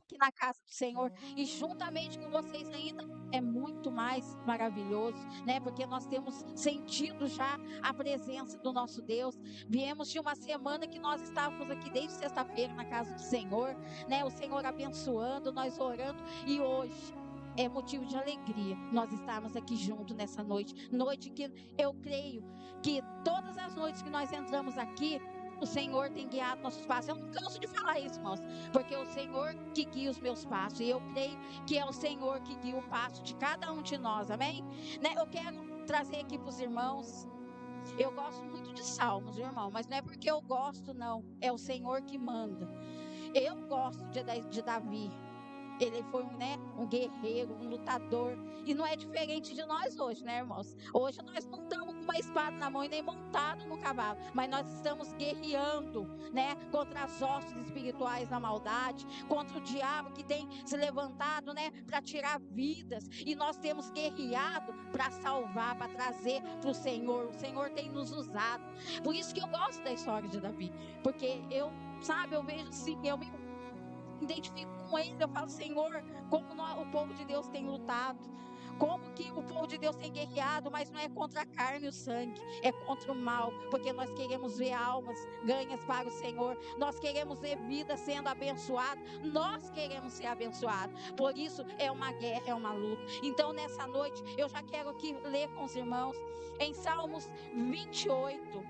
aqui na casa do Senhor e juntamente com vocês ainda é muito mais maravilhoso, né? Porque nós temos sentido já a presença do nosso Deus. Viemos de uma semana que nós estávamos aqui desde sexta-feira na casa do Senhor, né? O Senhor abençoando, nós orando, e hoje é motivo de alegria nós estarmos aqui juntos nessa noite. Noite que eu creio que todas as noites que nós entramos aqui, o Senhor tem guiado nossos passos. Eu não canso de falar isso, irmãos, porque é o Senhor que guia os meus passos, e eu creio que é o Senhor que guia o passo de cada um de nós, amém? Né? Eu quero trazer aqui para os irmãos. Eu gosto muito de salmos, irmão, mas não é porque eu gosto, não, é o Senhor que manda. Eu gosto de Davi. Ele foi um guerreiro, um lutador. E não é diferente de nós hoje, né, irmãos? Hoje nós não estamos com uma espada na mão e nem montado no cavalo, mas nós estamos guerreando, né, contra as hostes espirituais da maldade, contra o diabo que tem se levantado, né, para tirar vidas. E nós temos guerreado para salvar, para trazer para o Senhor. O Senhor tem nos usado. Por isso que eu gosto da história de Davi, porque eu vejo assim, eu me identifico com ele. Eu falo, Senhor, como o povo de Deus tem lutado, como que o povo de Deus tem guerreado, mas não é contra a carne e o sangue, é contra o mal, porque nós queremos ver almas ganhas para o Senhor, nós queremos ver vidas sendo abençoadas, nós queremos ser abençoados. Por isso é uma guerra, é uma luta. Então nessa noite eu já quero aqui ler com os irmãos em Salmos 28,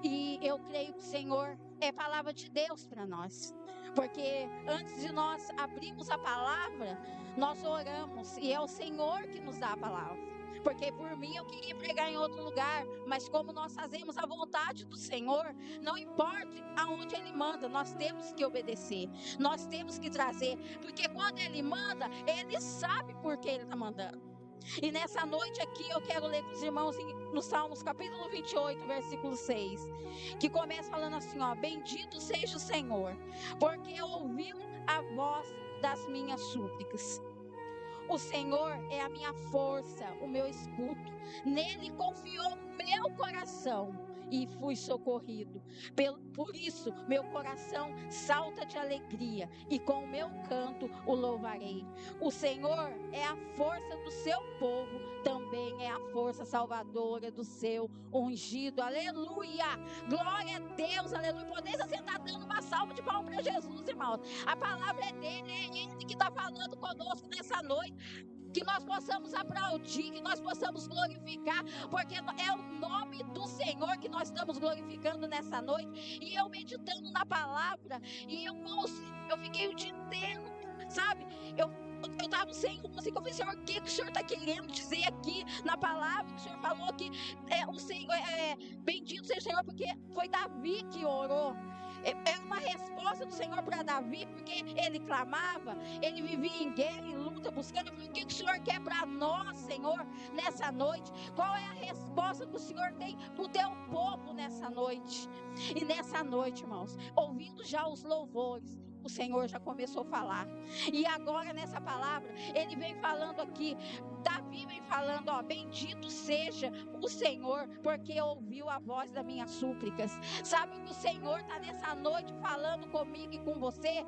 e eu creio que o Senhor é palavra de Deus para nós, porque antes de nós abrirmos a palavra, nós oramos, e é o Senhor que nos dá a palavra. Porque por mim eu queria pregar em outro lugar, mas como nós fazemos a vontade do Senhor, não importa aonde Ele manda, nós temos que obedecer, nós temos que trazer, porque quando Ele manda, Ele sabe por que Ele está mandando. E nessa noite aqui eu quero ler com os irmãos no Salmos capítulo 28, versículo 6, que começa falando assim, ó: bendito seja o Senhor, porque ouviu a voz das minhas súplicas. O Senhor é a minha força, o meu escudo. Nele confiou o meu coração e fui socorrido. Por isso, meu coração salta de alegria e com o meu canto o louvarei. O Senhor é a força do seu povo, também é a força salvadora do seu ungido. Aleluia! Glória a Deus, aleluia. Podeis assentar dando uma salva de palmas para Jesus, irmãos. A palavra é dele, é ele que está falando conosco nessa noite. Que nós possamos aplaudir, que nós possamos glorificar, porque é o nome do Senhor que nós estamos glorificando nessa noite. E eu meditando na palavra, e eu fiquei o dia inteiro, sabe? Eu estava sem rumo, assim, que eu falei, Senhor, o que o Senhor está querendo dizer aqui na palavra? Que o Senhor falou que o Senhor bendito seja o Senhor, porque foi Davi que orou. É uma resposta do Senhor para Davi, porque ele clamava, ele vivia em guerra, em luta, buscando. O que o Senhor quer para nós, Senhor, nessa noite? Qual é a resposta que o Senhor tem para o teu povo nessa noite? E nessa noite, irmãos, ouvindo já os louvores, o Senhor já começou a falar. E agora nessa palavra, ele vem falando aqui, Davi vem falando, ó: bendito seja o Senhor, porque ouviu a voz das minhas súplicas. Sabe que o Senhor está nessa noite falando comigo e com você?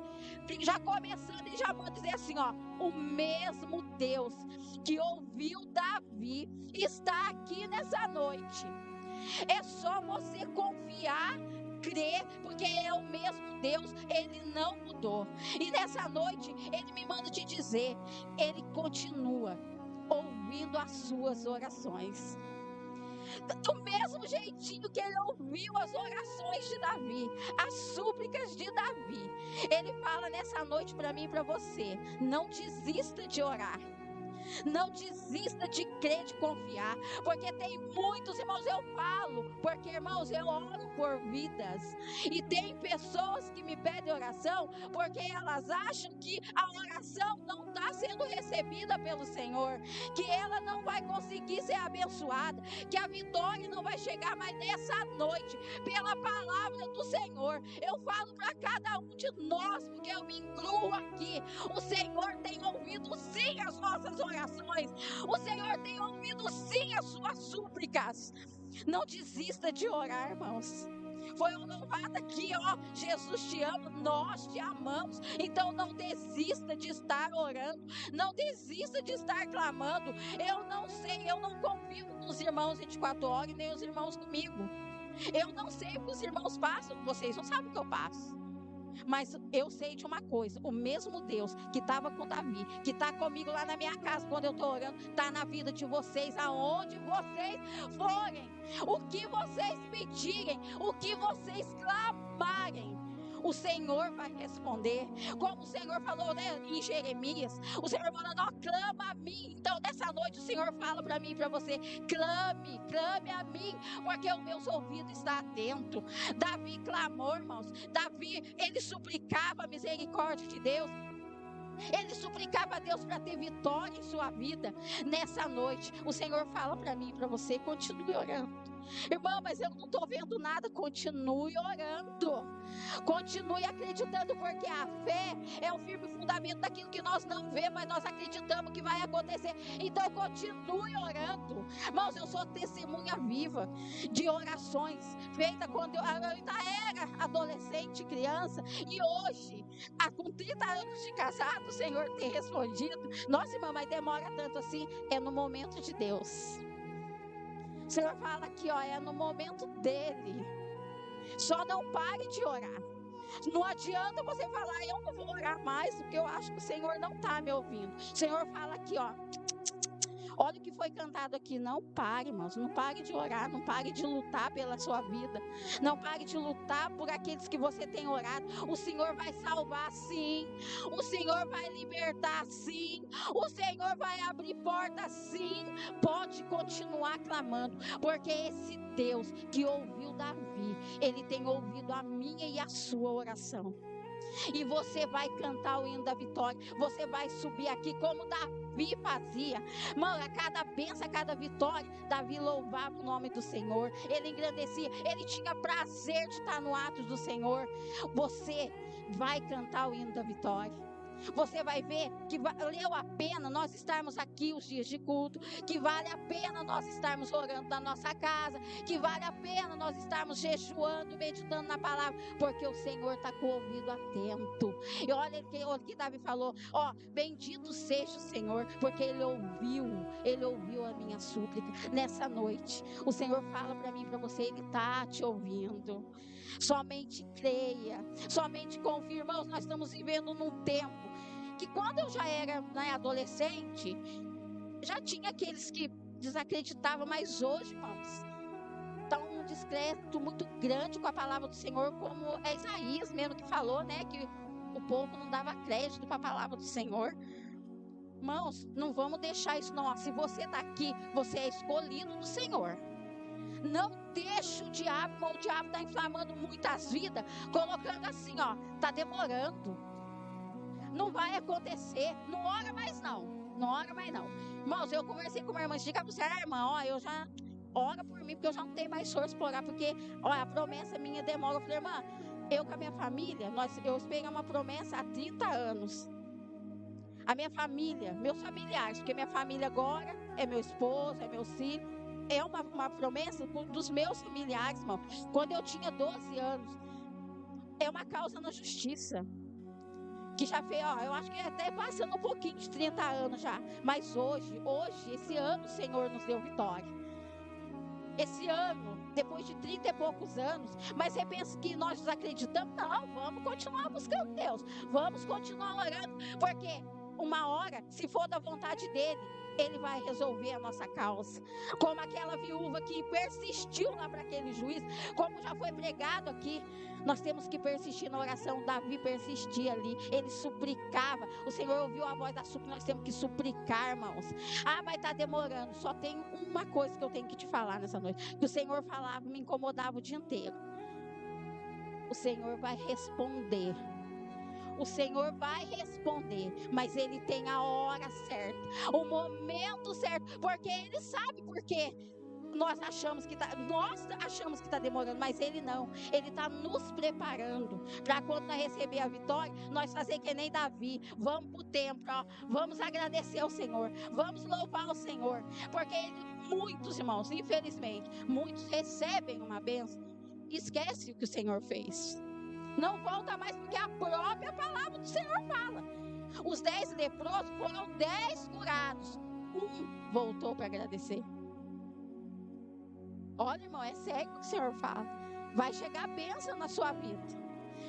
Já começando, ele já manda dizer assim, ó: o mesmo Deus que ouviu Davi está aqui nessa noite. É só você confiar, crer, porque é o mesmo Deus, ele não mudou. E nessa noite ele me manda te dizer, ele continua ouvindo as suas orações. Do mesmo jeitinho que ele ouviu as orações de Davi, as súplicas de Davi, ele fala nessa noite para mim e para você: não desista de orar. Não desista de crer, de confiar, porque tem muitos, irmãos, eu falo, porque, irmãos, eu oro por vidas, e tem pessoas que me pedem oração, porque elas acham que a oração não está sendo recebida pelo Senhor, que ela não vai conseguir ser abençoada, que a vitória não vai chegar mais nessa noite, pela palavra do Senhor. Eu falo para cada um de nós, porque eu me incluo aqui, o Senhor tem ouvido sim as nossas orações, o Senhor tem ouvido sim as suas súplicas. Não desista de orar, irmãos. Foi um louvado aqui, ó. Jesus te ama, nós te amamos. Então não desista de estar orando, não desista de estar clamando. Eu não sei, eu não convivo com os irmãos 24 horas, nem os irmãos comigo. Eu não sei o que os irmãos passam, vocês não sabem o que eu passo. Mas eu sei de uma coisa: o mesmo Deus que estava com Davi, que está comigo lá na minha casa quando eu estou orando, está na vida de vocês, aonde vocês forem, o que vocês pedirem, o que vocês clamarem, o Senhor vai responder. Como o Senhor falou, né, em Jeremias, o Senhor falou: não, clama a mim. Então nessa noite o Senhor fala para mim e para você: clame, clame a mim, porque o meu ouvido está atento. Davi clamou, irmãos. Davi, ele suplicava a misericórdia de Deus. Ele suplicava a Deus para ter vitória em sua vida. Nessa noite o Senhor fala para mim e para você: continue orando. Irmã, mas eu não estou vendo nada. Continue orando, continue acreditando, porque a fé é o firme fundamento daquilo que nós não vemos, mas nós acreditamos que vai acontecer. Então continue orando. Irmãos, eu sou testemunha viva de orações feitas quando eu ainda era adolescente, criança, e hoje, com 30 anos de casado, o Senhor tem respondido. Nossa, irmã, mas demora tanto assim? É no momento de Deus. O Senhor fala aqui, ó, é no momento dele. Só não pare de orar. Não adianta você falar: eu não vou orar mais, porque eu acho que o Senhor não está me ouvindo. O Senhor fala aqui, ó, olha o que foi cantado aqui. Não pare, irmãos, não pare de orar, não pare de lutar pela sua vida, não pare de lutar por aqueles que você tem orado. O Senhor vai salvar, sim. O Senhor vai libertar, sim. O Senhor vai abrir portas, sim. Pode continuar clamando, porque esse Deus que ouviu Davi, Ele tem ouvido a minha e a sua oração. E você vai cantar o hino da vitória. Você vai subir aqui como Davi fazia. Mano, a cada bênção, a cada vitória, Davi louvava o nome do Senhor. Ele engrandecia, ele tinha prazer de estar no ato do Senhor. Você vai cantar o hino da vitória. Você vai ver que valeu a pena nós estarmos aqui os dias de culto, que vale a pena nós estarmos orando na nossa casa, que vale a pena nós estarmos jejuando, meditando na palavra, porque o Senhor está com o ouvido atento. E olha o que Davi falou, ó, bendito seja o Senhor, porque Ele ouviu a minha súplica. Nessa noite, o Senhor fala para mim e para você: Ele está te ouvindo. Somente creia, somente confia. Irmãos, nós estamos vivendo num tempo que, quando eu já era, né, adolescente, já tinha aqueles que desacreditavam, mas hoje, irmãos, está um descrédito muito grande com a palavra do Senhor, como é Isaías mesmo que falou, né, que o povo não dava crédito para a palavra do Senhor. Irmãos, não vamos deixar isso não. Se você está aqui, você é escolhido do Senhor. Não deixe o diabo está inflamando muitas vidas, colocando assim, ó, está demorando, não vai acontecer, não ora mais não. Irmãos, eu conversei com uma irmã, diga para você: irmã, ó, eu já ora por mim, porque eu já não tenho mais força para orar, porque, ó, a promessa minha demora. Eu falei: irmã, eu com a minha família, eu esperei uma promessa há 30 anos. A minha família, meus familiares, porque minha família agora é meu esposo, é meu filho. É uma promessa dos meus familiares, irmão. Quando eu tinha 12 anos. É uma causa na justiça. Que já fez, ó, eu acho que até passando um pouquinho de 30 anos já. Mas hoje, esse ano, o Senhor nos deu vitória. Esse ano, depois de 30 e poucos anos. Mas você pensa que nós desacreditamos? Não, vamos continuar buscando Deus. Vamos continuar orando. Porque uma hora, se for da vontade dEle, Ele vai resolver a nossa causa. Como aquela viúva que persistiu lá para aquele juiz, como já foi pregado aqui, nós temos que persistir na oração. Davi persistia ali, ele suplicava, o Senhor ouviu a voz da súplica. Nós temos que suplicar, irmãos. Mas está demorando. Só tem uma coisa que eu tenho que te falar nessa noite, que o Senhor falava, me incomodava o dia inteiro. O Senhor vai responder. O Senhor vai responder, mas Ele tem a hora certa, o momento certo, porque Ele sabe por quê. Nós achamos que está demorando, mas Ele não. Ele está nos preparando para, quando nós receber a vitória, nós fazer que nem Davi. Vamos para o templo, ó, vamos agradecer ao Senhor, vamos louvar ao Senhor, porque muitos irmãos, infelizmente, muitos recebem uma bênção esquece o que o Senhor fez. Não volta mais, porque a própria palavra do Senhor fala. Os 10 leprosos foram 10 curados. Um voltou para agradecer. Olha, irmão, é sério o que o Senhor fala. Vai chegar bênção na sua vida.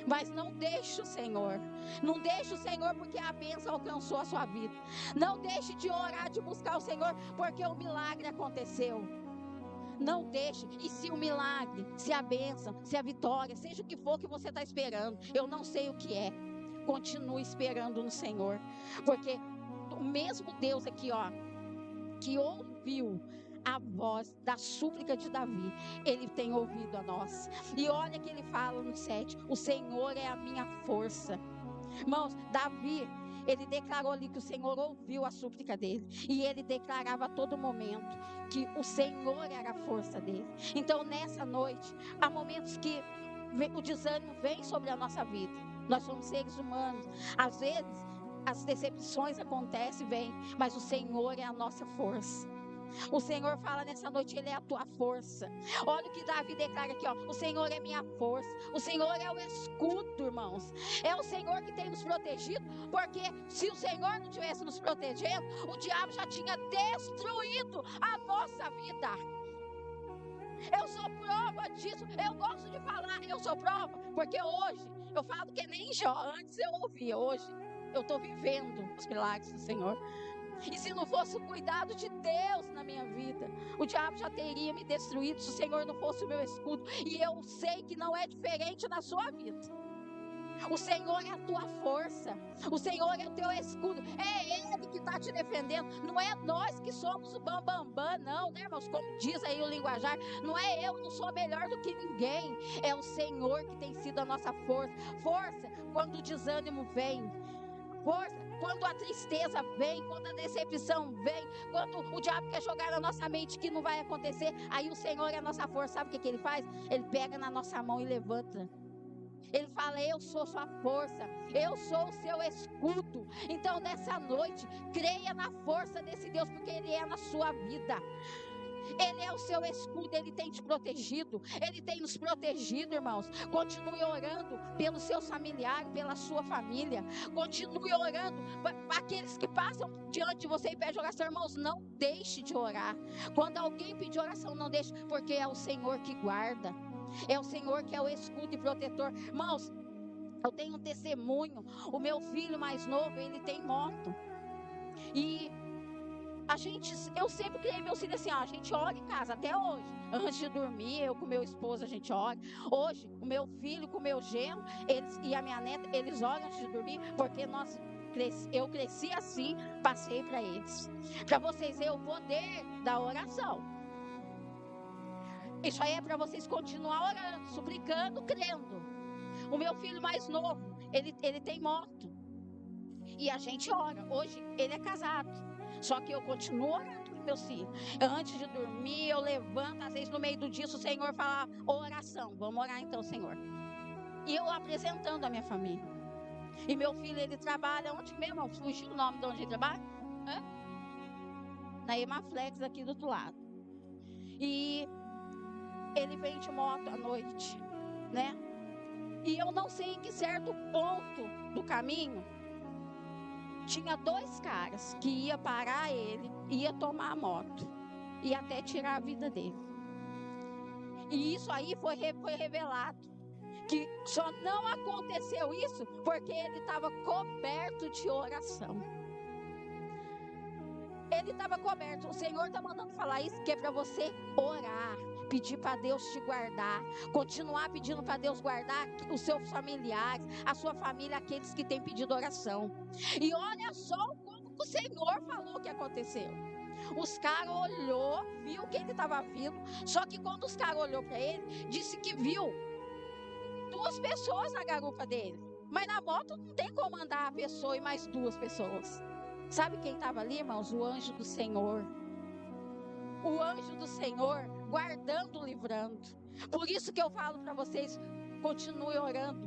Mas não deixe o Senhor. Não deixe o Senhor porque a bênção alcançou a sua vida. Não deixe de orar, de buscar o Senhor porque o milagre aconteceu. Não deixe. E se o milagre, se a bênção, se a vitória, seja o que for que você está esperando, eu não sei o que é, continue esperando no Senhor. Porque o mesmo Deus aqui, ó, que ouviu a voz da súplica de Davi, Ele tem ouvido a nós. E olha que ele fala no 7, o Senhor é a minha força. Irmãos, Davi, ele declarou ali que o Senhor ouviu a súplica dele. E ele declarava a todo momento que o Senhor era a força dele. Então nessa noite, há momentos que o desânimo vem sobre a nossa vida. Nós somos seres humanos. Às vezes, as decepções acontecem, vêm, mas o Senhor é a nossa força. O Senhor fala nessa noite, Ele é a tua força. Olha o que Davi declara aqui, ó. O Senhor é minha força. O Senhor é o escudo, irmãos. É o Senhor que tem nos protegido. Porque se o Senhor não tivesse nos protegendo, o diabo já tinha destruído a nossa vida. Eu sou prova disso. Eu gosto de falar, eu sou prova. Porque hoje, eu falo que nem Jó. Antes eu ouvia, hoje eu estou vivendo os milagres do Senhor. E se não fosse o cuidado de Deus na minha vida, o diabo já teria me destruído se o Senhor não fosse o meu escudo. E eu sei que não é diferente na sua vida. O Senhor é a tua força. O Senhor é o teu escudo. É Ele que está te defendendo. Não é nós que somos o bambambam, não, né, irmãos? Como diz aí o linguajar. Não é eu, não sou melhor do que ninguém. É o Senhor que tem sido a nossa força. Força quando o desânimo vem. Força quando a tristeza vem, quando a decepção vem, quando o diabo quer jogar na nossa mente que não vai acontecer, aí o Senhor é a nossa força. Sabe o que ele faz? Ele pega na nossa mão e levanta. Ele fala, eu sou sua força, eu sou o seu escudo. Então nessa noite, creia na força desse Deus, porque Ele é na sua vida. Ele é o seu escudo, Ele tem te protegido, Ele tem nos protegido, irmãos. Continue orando pelos seus familiares, pela sua família. Continue orando para aqueles que passam diante de você e pedem oração. Irmãos, não deixe de orar. Quando alguém pedir oração, não deixe, porque é o Senhor que guarda. É o Senhor que é o escudo e protetor. Irmãos, eu tenho um testemunho. O meu filho mais novo, ele tem moto. E eu sempre criei meus filhos assim, ó, a gente ora em casa, até hoje. Antes de dormir, eu com meu esposo, a gente ora. Hoje, o meu filho com o meu genro, e a minha neta, eles oram antes de dormir, porque eu cresci assim, passei para eles. Para vocês verem o poder da oração. Isso aí é para vocês continuar orando, suplicando, crendo. O meu filho mais novo, ele tem moto. E a gente ora. Hoje, ele é casado. Só que eu continuo orando com meus filhos. Antes de dormir, eu levanto. Às vezes, no meio do dia, o Senhor fala oração. Vamos orar então, Senhor. E eu apresentando a minha família. E meu filho, ele trabalha onde mesmo? Fugiu o nome de onde ele trabalha? Na Emaflex, aqui do outro lado. E ele vem de moto à noite, né? E eu não sei em que certo ponto do caminho tinha 2 caras que ia parar ele, ia tomar a moto e até tirar a vida dele. E isso aí foi revelado, que só não aconteceu isso porque ele estava coberto de oração. Ele estava coberto. O Senhor está mandando falar isso, que é para você orar, pedir para Deus te guardar, continuar pedindo para Deus guardar os seus familiares, a sua família, aqueles que têm pedido oração. E olha só como o Senhor falou que aconteceu. Os caras olhou, viu que ele estava vindo, só que quando os caras olhou para ele, disse que viu 2 pessoas na garupa dele, mas na moto não tem como andar a pessoa e mais 2 pessoas. Sabe quem estava ali, irmãos? O anjo do Senhor. O anjo do Senhor guardando, livrando. Por isso que eu falo para vocês, continue orando,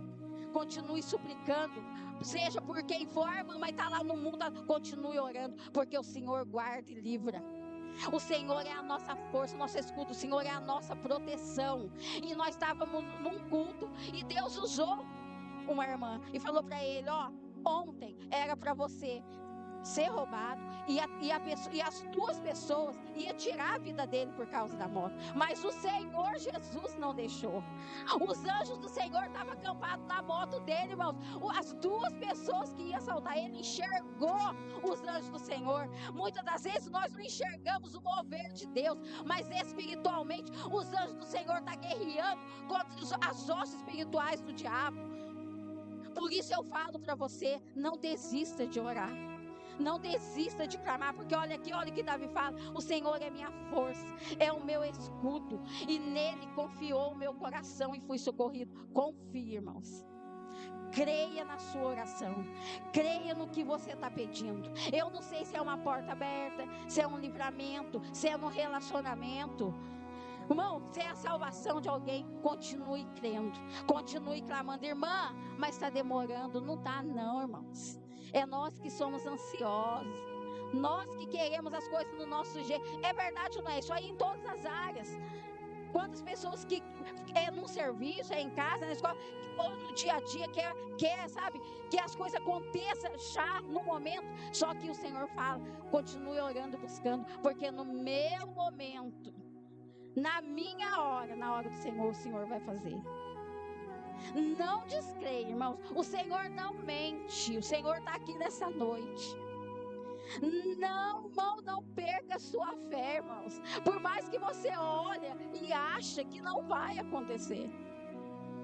continue suplicando, seja por quem for, mas está lá no mundo, continue orando, porque o Senhor guarda e livra. O Senhor é a nossa força, o nosso escudo, o Senhor é a nossa proteção. E nós estávamos num culto e Deus usou uma irmã e falou para ele: ó, ontem era para você ser roubado e as duas pessoas iam tirar a vida dele por causa da moto, mas o Senhor Jesus não deixou. Os anjos do Senhor estavam acampados na moto dele, irmãos. As duas pessoas que iam assaltar ele enxergou os anjos do Senhor. Muitas das vezes nós não enxergamos o mover de Deus, mas espiritualmente os anjos do Senhor estão guerreando contra as hostes espirituais do diabo. Por isso eu falo para você, não desista de orar. Não desista de clamar, porque olha aqui, olha o que Davi fala: o Senhor é minha força, é o meu escudo, e nele confiou o meu coração e fui socorrido. Confie, irmãos. Creia na sua oração, creia no que você está pedindo. Eu não sei se é uma porta aberta, se é um livramento, se é um relacionamento. Irmão, se é a salvação de alguém, continue crendo, continue clamando. Irmã, mas está demorando. Não está não, irmãos. É nós que somos ansiosos, nós que queremos as coisas do nosso jeito. É verdade ou não é? Isso aí em todas as áreas. Quantas pessoas que é num serviço, é em casa, na escola, ou no dia a dia, quer, sabe, que as coisas aconteçam já no momento. Só que o Senhor fala: continue orando, buscando, porque no meu momento, na minha hora, na hora do Senhor, o Senhor vai fazer. Não descreia, irmãos. O Senhor não mente. O Senhor está aqui nessa noite. Não, irmão, não perca a sua fé, irmãos. Por mais que você olhe e ache que não vai acontecer.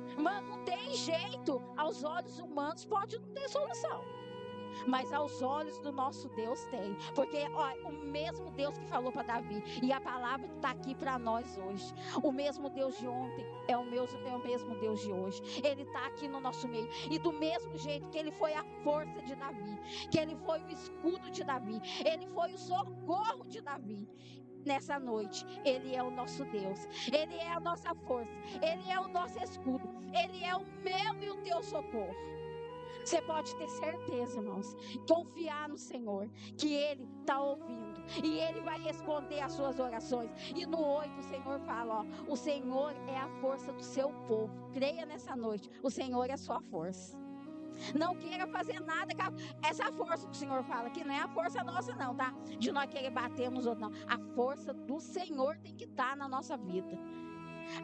Irmão, não tem jeito. Aos olhos humanos pode não ter solução, mas aos olhos do nosso Deus tem. Porque ó, o mesmo Deus que falou para Davi, e a palavra está aqui para nós hoje. O mesmo Deus de ontem é o mesmo Deus de hoje. Ele está aqui no nosso meio. E do mesmo jeito que ele foi a força de Davi, que ele foi o escudo de Davi, ele foi o socorro de Davi, nessa noite ele é o nosso Deus. Ele é a nossa força, ele é o nosso escudo, ele é o meu e o teu socorro. Você pode ter certeza, irmãos, confiar no Senhor, que Ele está ouvindo, e Ele vai responder às suas orações. E no 8 o Senhor fala, ó, o Senhor é a força do seu povo. Creia nessa noite, o Senhor é a sua força. Não queira fazer nada com essa força que o Senhor fala, que não é a força nossa não, tá? De nós querer bater nos outros, não. A força do Senhor tem que estar na nossa vida.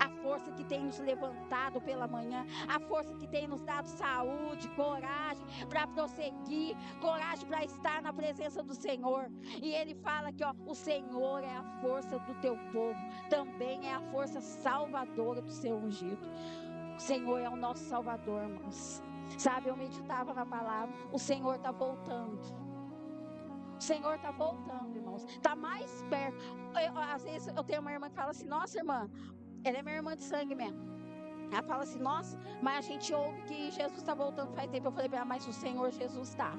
A força que tem nos levantado pela manhã, a força que tem nos dado saúde, coragem para prosseguir, coragem para estar na presença do Senhor. E ele fala que ó, o Senhor é a força do teu povo, também é a força salvadora do seu ungido. O Senhor é o nosso Salvador, irmãos. Sabe, eu meditava na palavra, o Senhor está voltando. O Senhor está voltando, irmãos. Está mais perto. Às vezes eu tenho uma irmã que fala assim: nossa, irmã, ela é minha irmã de sangue mesmo. Ela fala assim: nossa, mas a gente ouve que Jesus está voltando faz tempo. Eu falei para ela: mas o Senhor Jesus está.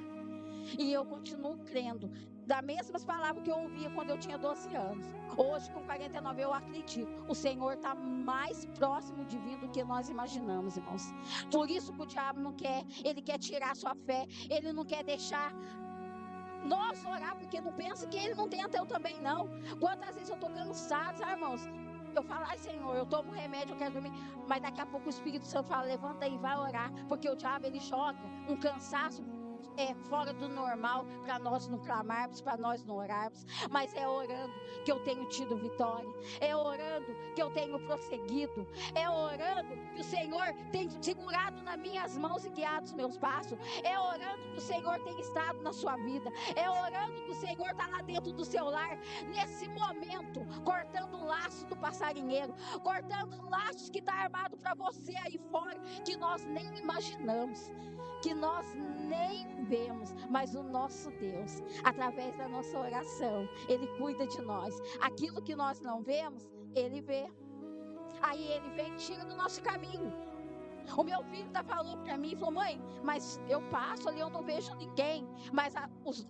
E eu continuo crendo das mesmas palavras que eu ouvia quando eu tinha 12 anos. Hoje, com 49, eu acredito. O Senhor está mais próximo de vir do que nós imaginamos, irmãos. Por isso que o diabo não quer. Ele quer tirar a sua fé. Ele não quer deixar nós orar, porque não pensa que ele não tenta, eu também não. Quantas vezes eu estou cansado, sabe, irmãos? Eu falo: ai, Senhor, eu tomo remédio, eu quero dormir. Mas daqui a pouco o Espírito Santo fala: levanta aí, vai orar. Porque o diabo, ele joga um cansaço fora do normal para nós não clamarmos, para nós não orarmos. Mas é orando que eu tenho tido vitória. É orando que eu tenho prosseguido. É orando que o Senhor tem segurado nas minhas mãos e guiado os meus passos. É orando que o Senhor tem estado na sua vida. É orando que o Senhor está lá dentro do seu lar, nesse momento, cortando o laço do passarinheiro, cortando laços que está armado para você aí fora, que nós nem imaginamos, que nós nem vemos, mas o nosso Deus, através da nossa oração, Ele cuida de nós. Aquilo que nós não vemos, Ele vê. Aí Ele vem e tira do nosso caminho. O meu filho falou para mim, falou: mãe, mas eu passo ali, eu não vejo ninguém. Mas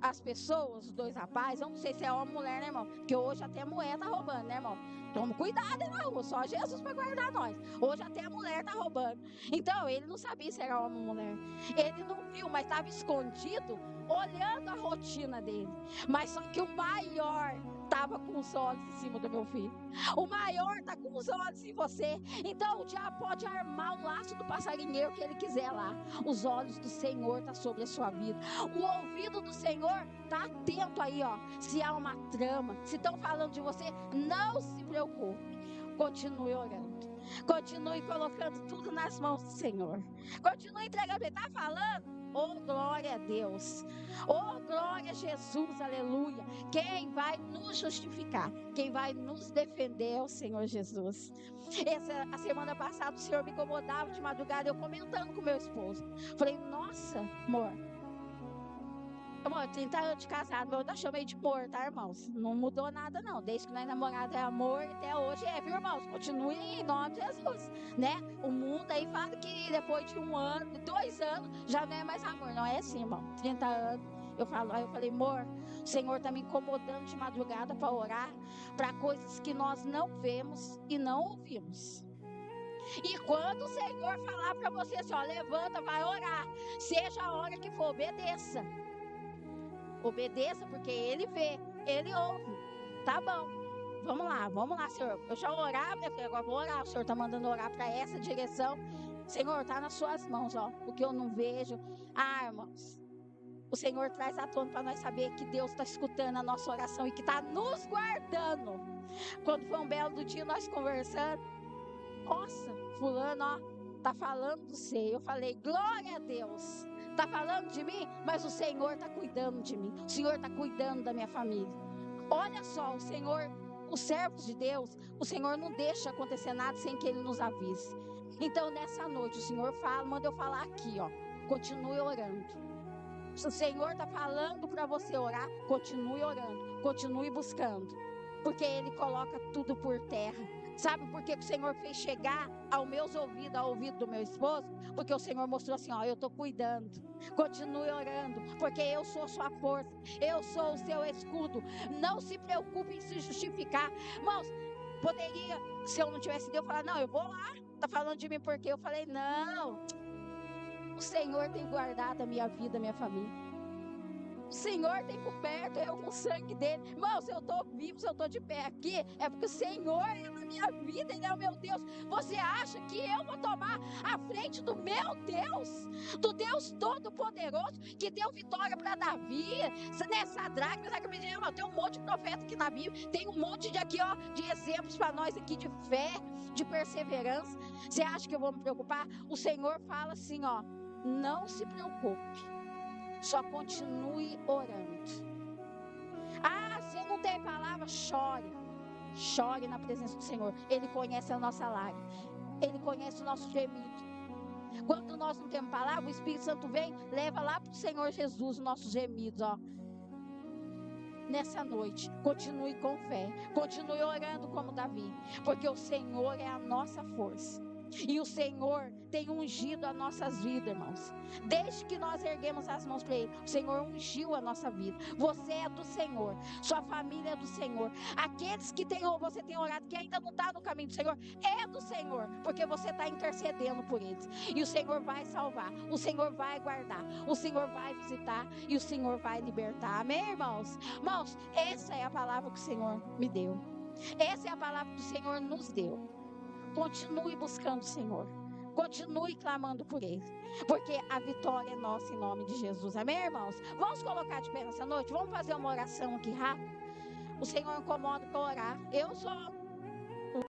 as pessoas, os dois rapazes, eu não sei se é homem ou mulher, né, irmão? Porque hoje até a mulher tá roubando, né, irmão? Toma cuidado aí na rua, só Jesus para guardar nós. Hoje até a mulher tá roubando. Então, ele não sabia se era homem ou mulher. Ele não viu, mas estava escondido, olhando a rotina dele. Mas só que o maior estava com os olhos em cima do meu filho. O maior está com os olhos em você. Então o diabo pode armar o laço do passarinheiro que ele quiser lá. Os olhos do Senhor estão sobre a sua vida. O ouvido do Senhor está atento aí, ó. Se há uma trama, se estão falando de você, não se preocupe. Continue orando. Continue colocando tudo nas mãos do Senhor. Continue entregando. Ele está falando. Oh, glória a Deus. Oh, glória a Jesus, aleluia. Quem vai nos justificar, quem vai nos defender é o Senhor Jesus. A semana passada o Senhor me incomodava de madrugada, eu comentando com meu esposo. Falei, nossa, amor, 30 anos de casado, eu ainda chamei de amor, tá, irmãos? Não mudou nada, não. Desde que nós namorado é amor, até hoje viu, irmãos? Continue em nome de Jesus, né? O mundo aí fala que depois de 1 ano, 2 anos, já não é mais amor. Não é assim, irmão. 30 anos, eu falei, amor, o Senhor tá me incomodando de madrugada para orar, para coisas que nós não vemos e não ouvimos. E quando o Senhor falar para você assim, ó, levanta, vai orar, seja a hora que for, obedeça. Obedeça, porque Ele vê, Ele ouve. Tá bom, vamos lá, Senhor. Eu já orava, minha filha, agora vou orar. O Senhor está mandando orar para essa direção. Senhor, está nas suas mãos, ó. O que eu não vejo. Irmãos, o Senhor traz à tona para nós saber que Deus está escutando a nossa oração e que está nos guardando. Quando foi um belo dia, nós conversando. Nossa, fulano, ó, tá falando do você. Eu falei, glória a Deus. Está falando de mim, mas o Senhor está cuidando de mim. O Senhor está cuidando da minha família. Olha só, o Senhor, os servos de Deus, o Senhor não deixa acontecer nada sem que Ele nos avise. Então, nessa noite, o Senhor fala, manda eu falar aqui, ó. Continue orando. Se o Senhor está falando para você orar, continue orando, continue buscando. Porque Ele coloca tudo por terra. Sabe por que o Senhor fez chegar aos meus ouvidos, ao ouvido do meu esposo? Porque o Senhor mostrou assim, ó, eu estou cuidando. Continue orando, porque eu sou sua força, eu sou o seu escudo. Não se preocupe em se justificar. Irmãos, poderia, se eu não tivesse Deus, falar, não, eu vou lá, está falando de mim porque eu falei, não. O Senhor tem guardado a minha vida, a minha família. O Senhor tem coberto eu com o sangue dele. Irmão, se eu estou vivo, se eu estou de pé aqui, é porque o Senhor é na minha vida, Ele é o meu Deus. Você acha que eu vou tomar a frente do meu Deus? Do Deus Todo-Poderoso, que deu vitória para Davi, nessa draga, tem um monte de profeta aqui na Bíblia, tem um monte de aqui, ó, de exemplos para nós aqui de fé, de perseverança. Você acha que eu vou me preocupar? O Senhor fala assim, ó, não se preocupe. Só continue orando. Se não tem palavra, chore. Chore na presença do Senhor. Ele conhece a nossa lágrima. Ele conhece o nosso gemido. Quando nós não temos palavra, o Espírito Santo vem, leva lá para o Senhor Jesus os nossos gemidos, ó. Nessa noite, continue com fé. Continue orando como Davi. Porque o Senhor é a nossa força. E o Senhor tem ungido as nossas vidas, irmãos. Desde que nós erguemos as mãos para Ele, o Senhor ungiu a nossa vida. Você é do Senhor, sua família é do Senhor. Aqueles que você tem orado, que ainda não está no caminho do Senhor, é do Senhor, porque você está intercedendo por eles. E o Senhor vai salvar, o Senhor vai guardar, o Senhor vai visitar e o Senhor vai libertar. Amém, irmãos? Irmãos, essa é a palavra que o Senhor me deu. Essa é a palavra que o Senhor nos deu. Continue buscando o Senhor. Continue clamando por Ele. Porque a vitória é nossa em nome de Jesus. Amém, irmãos? Vamos colocar de pé nessa noite? Vamos fazer uma oração aqui rápido? O Senhor incomoda para orar. Eu sou